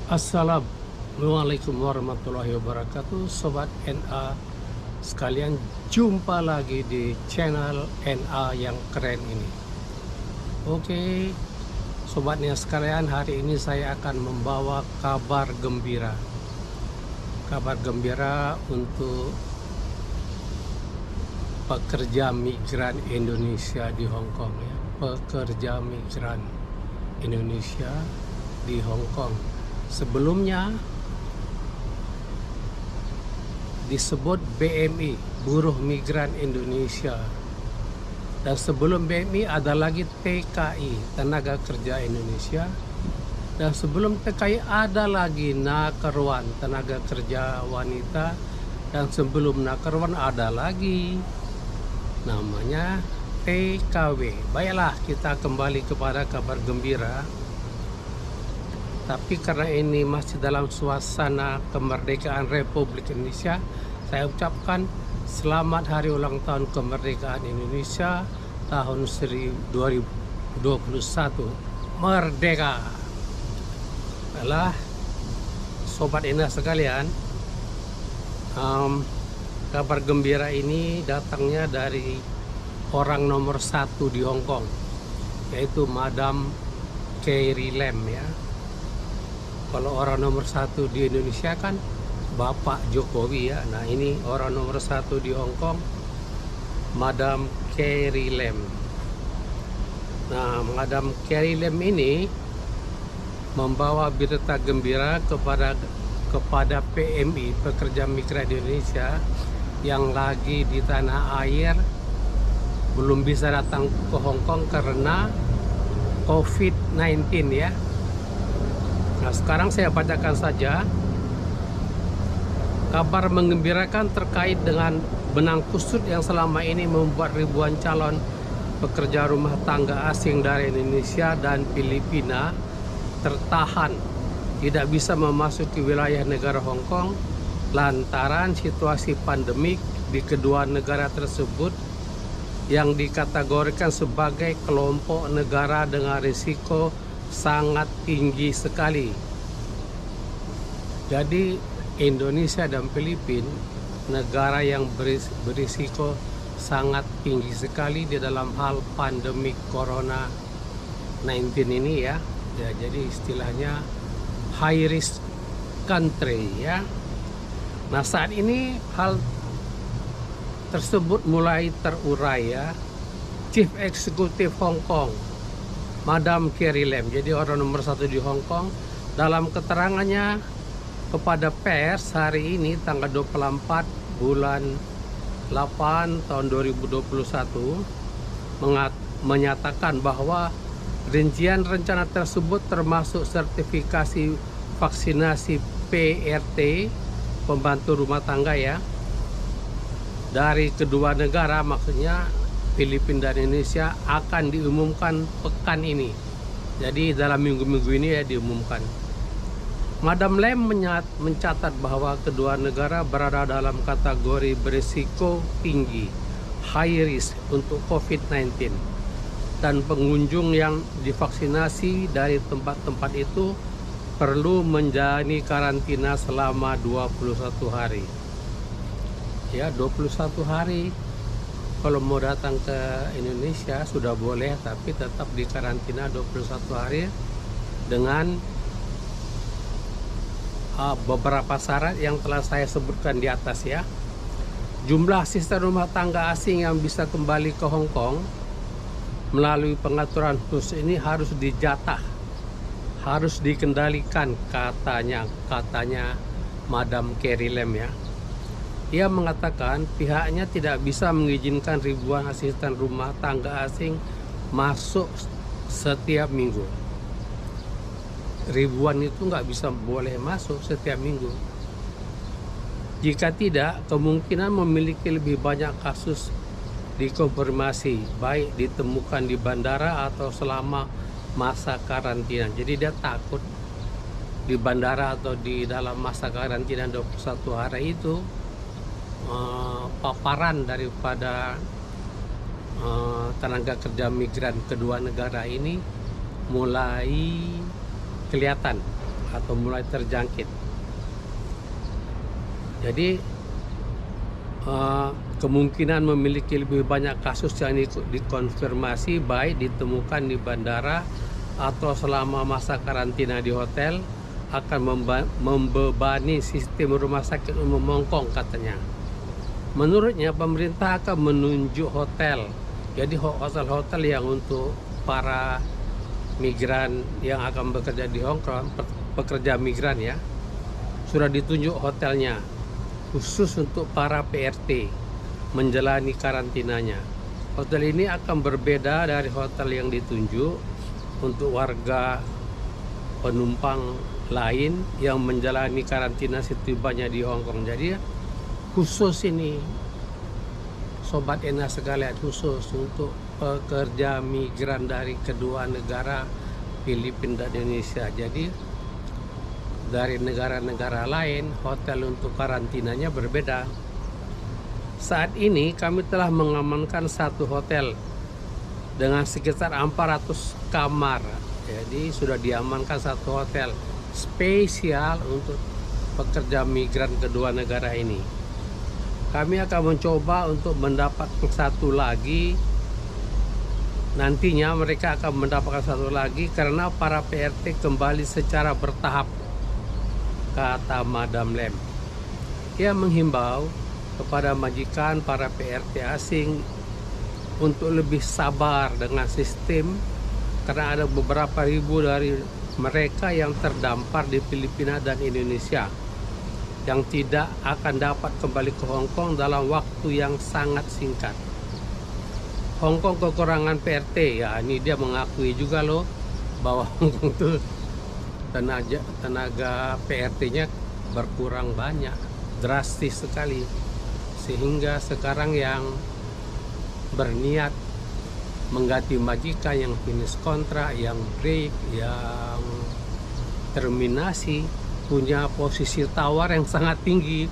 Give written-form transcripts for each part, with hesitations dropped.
Assalamualaikum warahmatullahi wabarakatuh, Sobat NA sekalian. Jumpa lagi di channel NA yang keren ini. Oke, sobatnya sekalian, hari ini saya akan membawa kabar gembira. Kabar gembira untuk pekerja migran Indonesia di Hong Kong ya. Pekerja migran Indonesia di Hong Kong. Sebelumnya disebut BMI, Buruh Migran Indonesia. Dan sebelum BMI ada lagi TKI, Tenaga Kerja Indonesia. Dan sebelum TKI ada lagi Nakerwan, Tenaga Kerja Wanita. Dan sebelum Nakerwan ada lagi namanya TKW. Baiklah, kita kembali kepada kabar gembira. Tapi karena ini masih dalam suasana kemerdekaan Republik Indonesia, saya ucapkan selamat hari ulang tahun kemerdekaan Indonesia tahun 2021. Merdeka! Baiklah, Sobat Indah sekalian, kabar gembira ini datangnya dari orang nomor 1 di Hong Kong, yaitu Madam Carrie Lam ya. Kalau orang nomor 1 di Indonesia kan Bapak Jokowi ya. Nah, ini orang nomor 1 di Hong Kong, Madam Carrie Lam. Nah, Madam Carrie Lam ini membawa berita gembira kepada PMI, pekerja migran Indonesia yang lagi di tanah air, belum bisa datang ke Hong Kong karena COVID-19 ya. Nah, sekarang saya bacakan saja kabar menggembirakan terkait dengan benang kusut yang selama ini membuat ribuan calon pekerja rumah tangga asing dari Indonesia dan Filipina tertahan, tidak bisa memasuki wilayah negara Hong Kong lantaran situasi pandemik di kedua negara tersebut yang dikategorikan sebagai kelompok negara dengan risiko sangat tinggi sekali. Jadi Indonesia dan Filipina negara yang berisiko sangat tinggi sekali di dalam hal pandemik Corona 19 ini ya. Ya, jadi istilahnya high risk country ya. Nah, saat ini hal tersebut mulai terurai ya. Chief Executive Hong Kong, Madam Carrie Lam, jadi orang nomor 1 di Hong Kong, dalam keterangannya kepada pers hari ini tanggal 24 bulan 8 tahun 2021 menyatakan bahwa rincian rencana tersebut termasuk sertifikasi vaksinasi PRT, pembantu rumah tangga ya, dari kedua negara, maksudnya Filipina dan Indonesia, akan diumumkan pekan ini. Jadi dalam minggu-minggu ini ya diumumkan. Madam Lam mencatat bahwa kedua negara berada dalam kategori berisiko tinggi, high risk untuk COVID-19, dan pengunjung yang divaksinasi dari tempat-tempat itu perlu menjalani karantina selama 21 hari. Ya, 21 hari. Kalau mau datang ke Indonesia sudah boleh, tapi tetap di karantina 21 hari dengan beberapa syarat yang telah saya sebutkan di atas ya. Jumlah asisten rumah tangga asing yang bisa kembali ke Hong Kong melalui pengaturan khusus ini harus dijatah, harus dikendalikan, katanya Madam Carrie Lam ya. Ia mengatakan pihaknya tidak bisa mengizinkan ribuan asisten rumah tangga asing masuk setiap minggu. Ribuan itu nggak bisa boleh masuk setiap minggu. Jika tidak, kemungkinan memiliki lebih banyak kasus dikonfirmasi, baik ditemukan di bandara atau selama masa karantina. Jadi dia takut di bandara atau di dalam masa karantina 21 hari itu paparan daripada tenaga kerja migran kedua negara ini mulai kelihatan atau mulai terjangkit. Jadi kemungkinan memiliki lebih banyak kasus yang dikonfirmasi baik ditemukan di bandara atau selama masa karantina di hotel akan membebani sistem rumah sakit umum Hong Kong katanya. Menurutnya pemerintah akan menunjuk hotel. Jadi hotel-hotel yang untuk para migran yang akan bekerja di Hong Kong, pekerja migran ya, sudah ditunjuk hotelnya khusus untuk para PRT menjalani karantinanya. Hotel ini akan berbeda dari hotel yang ditunjuk untuk warga penumpang lain yang menjalani karantina setibanya di Hong Kong. Jadi khusus ini Sobat Ena sekalian, khusus untuk pekerja migran dari kedua negara Filipina dan Indonesia. Jadi dari negara-negara lain hotel untuk karantinanya berbeda. Saat ini kami telah mengamankan satu hotel dengan sekitar 400 kamar. Jadi sudah diamankan satu hotel spesial untuk pekerja migran kedua negara ini. Kami akan mencoba untuk mendapatkan satu lagi. Nantinya mereka akan mendapatkan satu lagi karena para PRT kembali secara bertahap, kata Madam Lam. Ia menghimbau kepada majikan para PRT asing untuk lebih sabar dengan sistem karena ada beberapa ribu dari mereka yang terdampar di Filipina dan Indonesia yang tidak akan dapat kembali ke Hong Kong dalam waktu yang sangat singkat. Hong Kong kekurangan PRT, ya ini dia mengakui juga loh bahwa Hong Kong itu tenaga PRT-nya berkurang banyak, drastis sekali, sehingga sekarang yang berniat mengganti majikan yang finish kontrak, yang break, yang terminasi punya posisi tawar yang sangat tinggi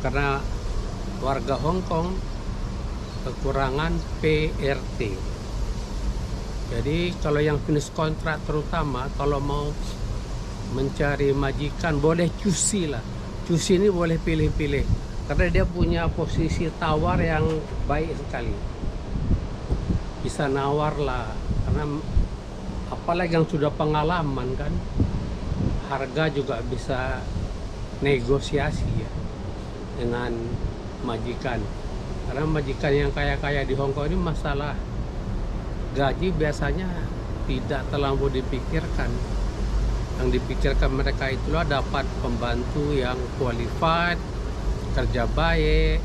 karena warga Hong Kong kekurangan PRT. Jadi kalau yang finish kontrak terutama kalau mau mencari majikan boleh cusi lah. Cusi ini boleh pilih-pilih karena dia punya posisi tawar yang baik sekali. Bisa nawar lah karena apalagi yang sudah pengalaman kan, harga juga bisa negosiasi ya dengan majikan. Karena majikan yang kaya-kaya di Hong Kong ini masalah gaji biasanya tidak terlalu dipikirkan. Yang dipikirkan mereka itulah dapat pembantu yang qualified, kerja baik,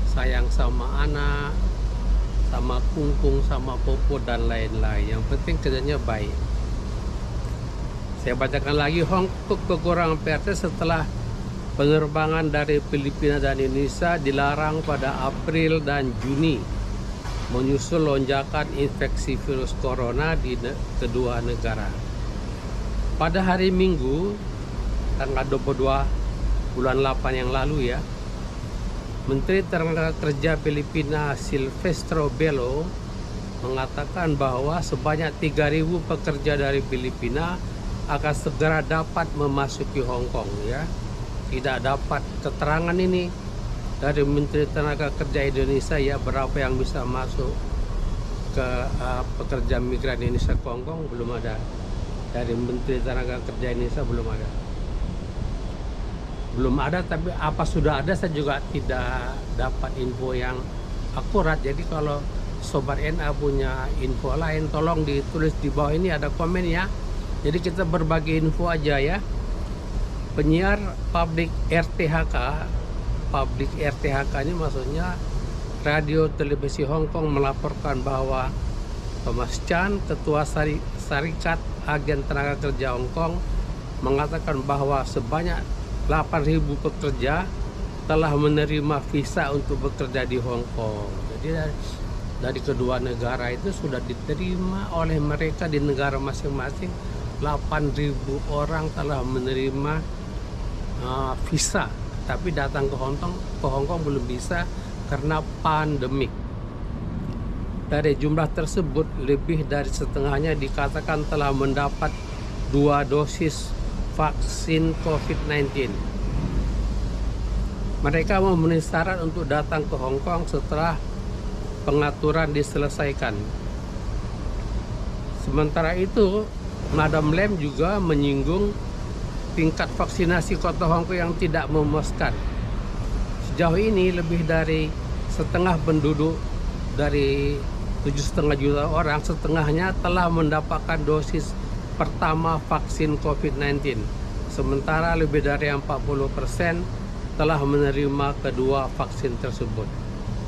sayang sama anak, sama kungkung, sama popo dan lain-lain. Yang penting kerjanya baik. Saya bacakan lagi, Hong Kong kekurangan PRT setelah penerbangan dari Filipina dan Indonesia dilarang pada April dan Juni menyusul lonjakan infeksi virus corona di kedua negara. Pada hari Minggu tanggal 22 bulan 8 yang lalu ya, Menteri Tenaga Kerja Filipina Silvestro Belo mengatakan bahwa sebanyak 3.000 pekerja dari Filipina akan segera dapat memasuki Hong Kong ya. Tidak dapat keterangan ini dari Menteri Tenaga Kerja Indonesia ya berapa yang bisa masuk ke pekerja migran Indonesia ke Hong Kong, belum ada. Dari Menteri Tenaga Kerja Indonesia belum ada, tapi apa sudah ada saya juga tidak dapat info yang akurat. Jadi kalau Sobat NA punya info lain tolong ditulis di bawah ini, ada komen ya. Jadi kita berbagi info aja ya. Penyiar publik RTHK ini maksudnya Radio Televisi Hong Kong melaporkan bahwa Thomas Chan, Ketua Serikat Agen Tenaga Kerja Hong Kong, mengatakan bahwa sebanyak 8.000 pekerja telah menerima visa untuk bekerja di Hong Kong. Jadi dari kedua negara itu sudah diterima oleh mereka di negara masing-masing. 8.000 orang telah menerima visa, tapi datang ke Hong Kong belum bisa karena pandemik. Dari jumlah tersebut, lebih dari setengahnya dikatakan telah mendapat 2 dosis vaksin COVID-19. Mereka memenuhi syarat untuk datang ke Hong Kong setelah pengaturan diselesaikan. Sementara itu, Madam Lam juga menyinggung tingkat vaksinasi kota Hong Kong yang tidak memuaskan. Sejauh ini lebih dari setengah penduduk dari 7,5 juta orang, setengahnya telah mendapatkan dosis pertama vaksin COVID-19. Sementara lebih dari 40% telah menerima kedua vaksin tersebut.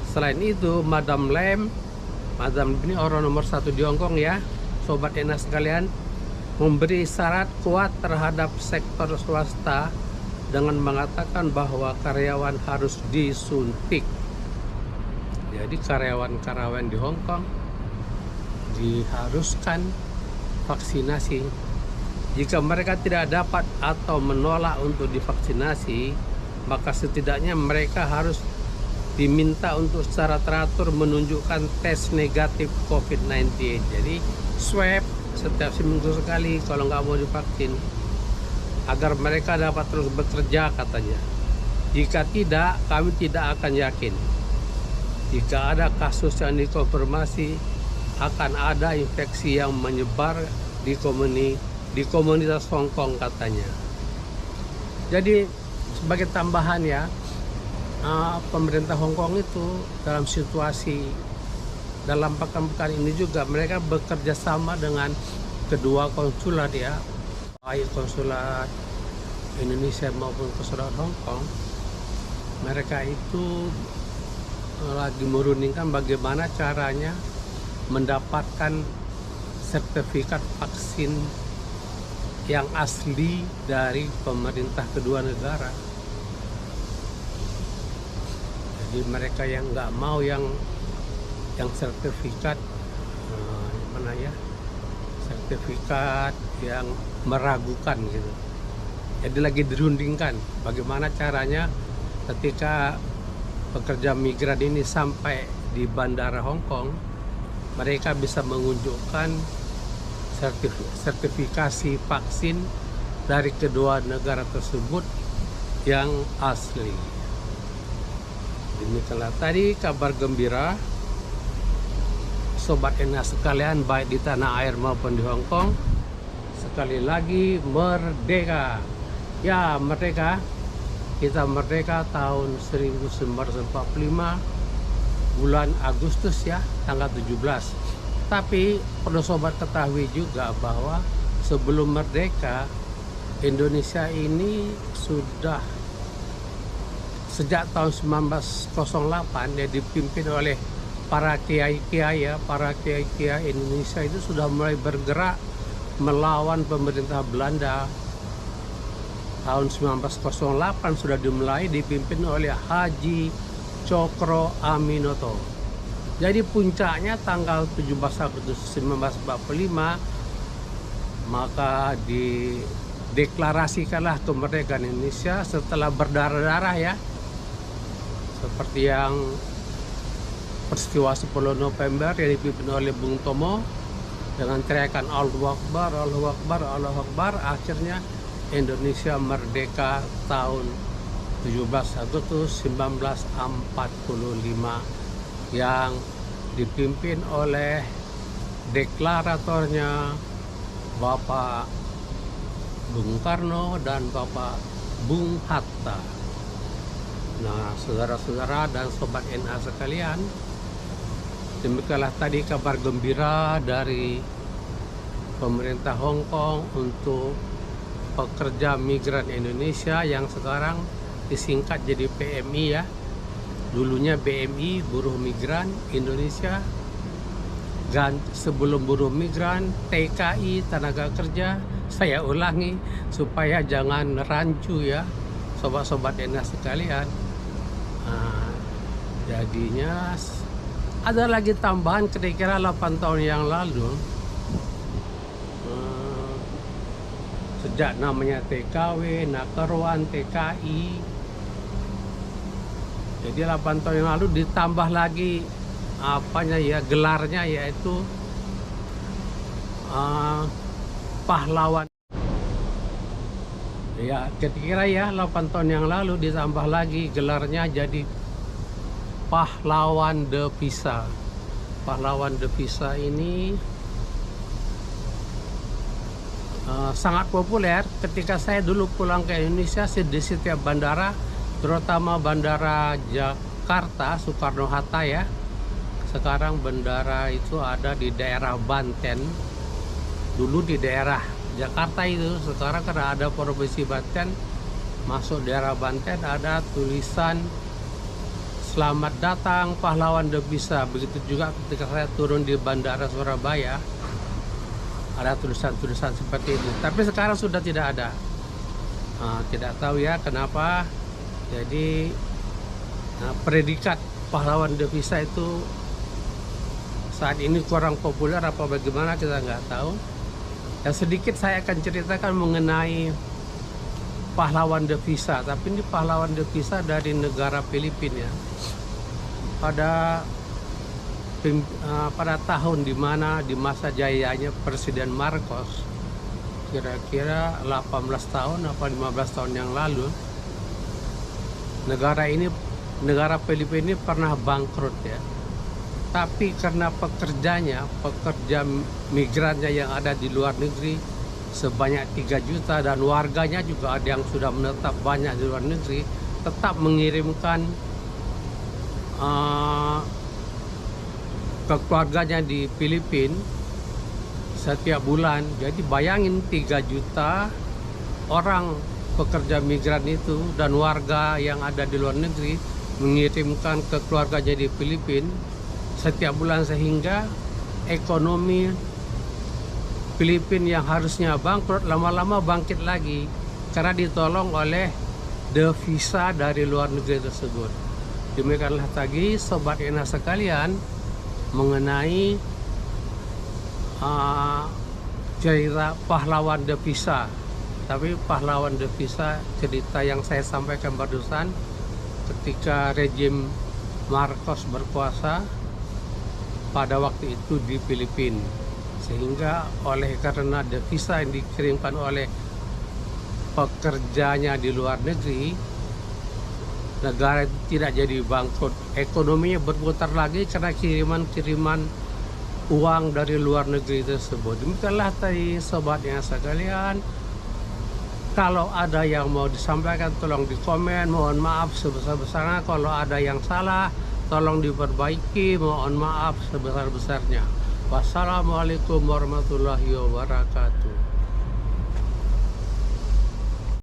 Selain itu, Madam Lam ini orang nomor 1 di Hong Kong ya, Sobat Ena sekalian, memberi syarat kuat terhadap sektor swasta dengan mengatakan bahwa karyawan harus disuntik. Jadi karyawan-karyawan di Hong Kong diharuskan vaksinasi. Jika mereka tidak dapat atau menolak untuk divaksinasi, maka setidaknya mereka harus diminta untuk secara teratur menunjukkan tes negatif COVID-19. Jadi swab setiap seminggu sekali kalau nggak mau divaksin, agar mereka dapat terus bekerja katanya. Jika tidak, kami tidak akan yakin. Jika ada kasus yang dikonfirmasi, akan ada infeksi yang menyebar di komunitas Hong Kong katanya. Jadi sebagai tambahan ya, pemerintah Hong Kong itu dalam situasi dalam pekan-pekan ini juga mereka bekerja sama dengan kedua konsulat ya, baik konsulat Indonesia maupun konsulat Hong Kong. Mereka itu lagi merundingkan bagaimana caranya mendapatkan sertifikat vaksin yang asli dari pemerintah kedua negara. Jadi mereka yang nggak mau yang sertifikat sertifikat yang meragukan gitu. Jadi lagi dirundingkan bagaimana caranya ketika pekerja migran ini sampai di bandara Hong Kong, mereka bisa menunjukkan sertifikasi vaksin dari kedua negara tersebut yang asli. Demikianlah tadi kabar gembira Sobat Ena sekalian, baik di tanah air maupun di Hong Kong. Sekali lagi merdeka. Ya, merdeka. Kita merdeka tahun 1945 bulan Agustus ya, tanggal 17. Tapi perlu sobat ketahui juga bahwa sebelum merdeka, Indonesia ini sudah sejak tahun 1908 dia dipimpin oleh para kiai-kiai ya, para kiai-kiai Indonesia itu sudah mulai bergerak melawan pemerintah Belanda. Tahun 1908 sudah dimulai dipimpin oleh Haji Cokro Aminoto. Jadi puncaknya tanggal 17 Agustus 1945 maka dideklarasikanlah kemerdekaan Indonesia setelah berdarah-darah ya. Seperti yang peristiwa 10 November yang dipimpin oleh Bung Tomo dengan teriakan Allahu Akbar, Allahu Akbar, Allahu Akbar, akhirnya Indonesia merdeka tahun 17 Agustus 1945 yang dipimpin oleh deklaratornya Bapak Bung Karno dan Bapak Bung Hatta. Nah, saudara-saudara dan Sobat NA sekalian, demikianlah tadi kabar gembira dari pemerintah Hong Kong untuk pekerja migran Indonesia yang sekarang disingkat jadi PMI ya. Dulunya BMI, buruh migran Indonesia. Dan sebelum buruh migran, TKI, tenaga kerja. Saya ulangi supaya jangan rancu ya, sobat-sobat NA sekalian. Jadinya ada lagi tambahan kira-kira 8 tahun yang lalu. Sejak namanya TKW, Nakaruan, TKI. Jadi 8 tahun yang lalu ditambah lagi apanya ya, gelarnya yaitu pahlawan Ya, kira-kira ya 8 tahun yang lalu ditambah lagi gelarnya jadi pahlawan devisa. Pahlawan devisa ini sangat populer ketika saya dulu pulang ke Indonesia. Di setiap bandara, terutama bandara Jakarta Soekarno-Hatta ya. Sekarang bandara itu ada di daerah Banten. Dulu di daerah Jakarta itu, sekarang karena ada provinsi Banten, masuk daerah Banten ada tulisan selamat datang pahlawan devisa. Begitu juga ketika saya turun di bandara Surabaya, ada tulisan-tulisan seperti itu. Tapi sekarang sudah tidak ada. Tidak tahu ya kenapa. Jadi predikat pahlawan devisa itu saat ini kurang populer apa bagaimana, kita nggak tahu. Yang sedikit saya akan ceritakan mengenai pahlawan devisa, tapi ini pahlawan devisa dari negara Filipina ya. Pada tahun dimana di masa jayanya Presiden Marcos, kira-kira 18 tahun apa 15 tahun yang lalu, negara Filipina ini pernah bangkrut ya. Tapi karena pekerja migrannya yang ada di luar negeri sebanyak 3 juta dan warganya juga ada yang sudah menetap banyak di luar negeri, tetap mengirimkan ke keluarganya di Filipina setiap bulan. Jadi bayangin 3 juta orang pekerja migran itu dan warga yang ada di luar negeri mengirimkan ke keluarganya di Filipina setiap bulan, sehingga ekonomi Filipina yang harusnya bangkrut lama-lama bangkit lagi karena ditolong oleh devisa dari luar negeri tersebut. Demikianlah tadi sobat Ina sekalian mengenai cerita pahlawan devisa. Tapi pahlawan devisa, cerita yang saya sampaikan barusan ketika rejim Marcos berkuasa pada waktu itu di Filipina, sehingga karena devisa yang dikirimkan oleh pekerjanya di luar negeri, negara itu tidak jadi bangkrut, ekonominya berputar lagi karena kiriman uang dari luar negeri tersebut. Demikianlah tadi sobatnya sekalian. Kalau ada yang mau disampaikan tolong di komen, mohon maaf sebesar-besarnya. Kalau ada yang salah tolong diperbaiki, mohon maaf sebesar-besarnya. Wassalamualaikum warahmatullahi wabarakatuh.